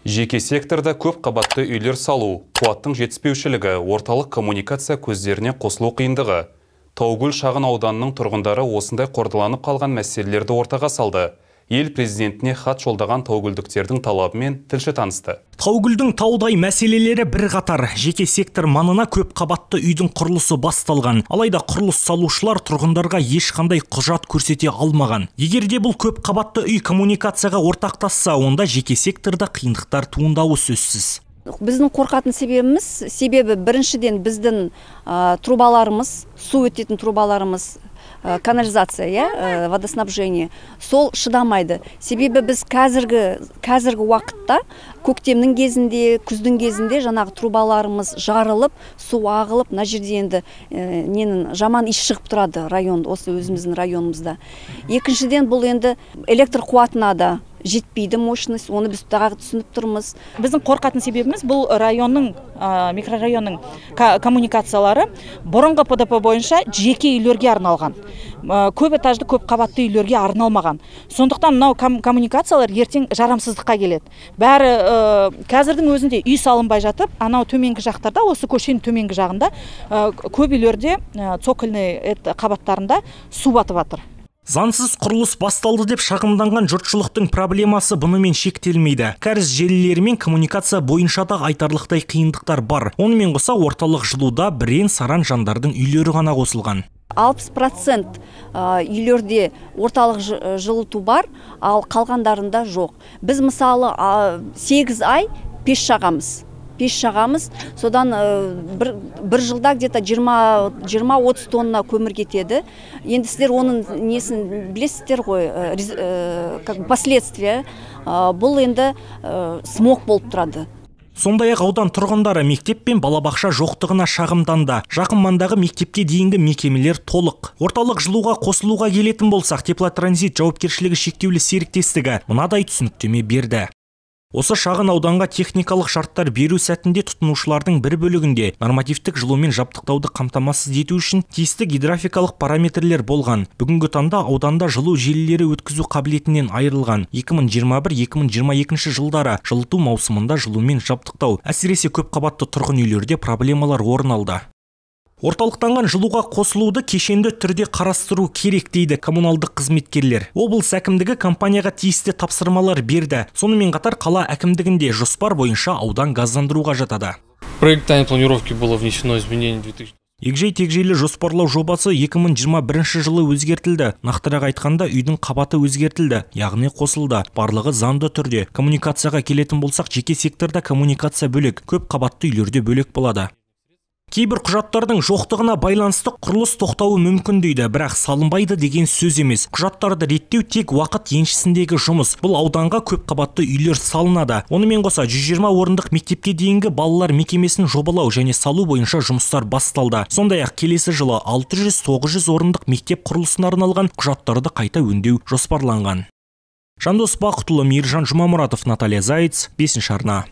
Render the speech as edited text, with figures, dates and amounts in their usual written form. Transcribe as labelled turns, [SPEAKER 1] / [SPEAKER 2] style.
[SPEAKER 1] Жеке секторда көп қабатты үйлер салу, қуаттың жетіспеушілігі, орталық коммуникация көздеріне қосылу қиындығы. Таугүл шағын ауданының тұрғындары осындай қордаланып қалған мәселелерді ортаға салды. Ел президентіне хат жолдаған таугүлдіктердің талабымен тілші танысты.
[SPEAKER 2] Таугүлдің таудай мәселелері бір қатар. Жеке сектор маңына көп қабатты үйдің құрылысы басталған. Алайда құрылыс салушылар тұрғындарға ешқандай құжат көрсете алмаған. Егерде бұл көп қабатты үй коммуникацияға ортақтасса, онда жеке секторда қиындықтар туындауы сөзсіз.
[SPEAKER 3] Біздің қорқатын себебі біріншіден біздің трубаларымыз, су өтетін трубаларымыз, канализация, водоснабжение, сол шыдамайды. Себебі біз қазіргі уақытта көктемнің кезінде, күздің кезінде жаңағы трубаларымыз жарылып, су ағылып, мына жерде енді жаман иіс шығып тұрады район, осы өзіміздің районымызда. Екіншіден бұл енді электр қуатына да жетпейді мощность, оны біз тағы түсініп тұрмыз.
[SPEAKER 4] Біздің қорқатын себебіміз бұл районның, микрорайонның коммуникациялары бұрынғы ПДП бойынша жеке үйлерге арналған. Көп этажды көп қабатты үйлерге арналмаған. Сондықтан мынау коммуникациялар ертең жарамсыздыққа келеді. Бәрі қазірдің өзінде үй салынбай жатып, анау төменгі жақтарда, осы көшенің төменгі жағында көп үйлерде цокольный қабаттарында су батып жатыр.
[SPEAKER 2] Заңсыз құрылыс басталды деп шағымданған жұртшылықтың проблемасы бұнымен шектелмейді. Кәріз желілері мен коммуникация бойынша да айтарлықтай қиындықтар бар. Онымен қоса орталық жылуда бірен-саран жандардың үйлері ғана қосылған.
[SPEAKER 3] 60% үйлерде орталық жылыту бар, ал қалғандарында жоқ. Біз мысалы 8 ай пеш жағамыз, содан бір жылда где-то 20-30 тонна көмір кетеді. Енді сіздер оның несін білесіздер ғой, последствия, бұл енді смог болып тұрады.
[SPEAKER 2] Сондай-ақ аудан тұрғындары мектеп пен балабақша жоқтығына шағымданды. Жақын маңдағы мектепке дейінгі мекемелер толық. Орталық жылуға қосылуға келетін болсақ, Теплотранзит жауапкершілігі шектеулі серіктестігі мынадай түсініктеме берді. Осы шағын ауданға техникалық шарттар беру сәтінде тұтынушылардың бір бөлігінде нормативтік жылумен жабдықтауды қамтамасыз ету үшін тиісті гидравликалық параметрлер болған. Бүгінгі таңда ауданда жылу желілері өткізу қабілетінен айырылған. 2021-2022 жылдары жылыту маусымында жылумен жабдықтау, әсіресе көп қабатты тұрғын үйлерде проблемалар орын алды. Орталықтанған жылуға қосылуды кешенді түрде қарастыру керек дейді коммуналдық қызметкерлер. Облыс әкімдігі компанияға тиісті тапсырмалар берді. Сонымен қатар қала әкімдігінде жоспар бойынша аудан газдандыруға жатады.
[SPEAKER 5] Проектание планировки было внесено изменение 2000.
[SPEAKER 2] Егжей-тегжейлі жоспарлау жобасы 2021 жылы өзгертілді. Нақтырақ айтқанда үйдің қабаты өзгертілді, яғни қосылды. Барлығы заңды түрде. Коммуникацияға келетін болсақ, жеке секторда коммуникация бөлек, көп қабатты үйлерде бөлек болады. Кейбір құжаттардың жоқтығына байланысты құрылыс тоқтауы мүмкін дейді, бірақ салынбайды деген сөз емес. Құжаттарды реттеу тек уақыт еншісіндегі жұмыс. Бұл ауданға көп қабатты үйлер салынады. Онымен қоса 120 орындық мектепке дейінгі балалар мекемесін жобалау және салу бойынша жұмыстар басталды. Сондай-ақ келесі жылы 600-900 орындық мектеп құрылысына арналған құжаттарды қайта өңдеу жоспарланған. Жандос Бақытұлы, Мейіржан Жұмамұратов, Наталья Зайц, 5-ші арна.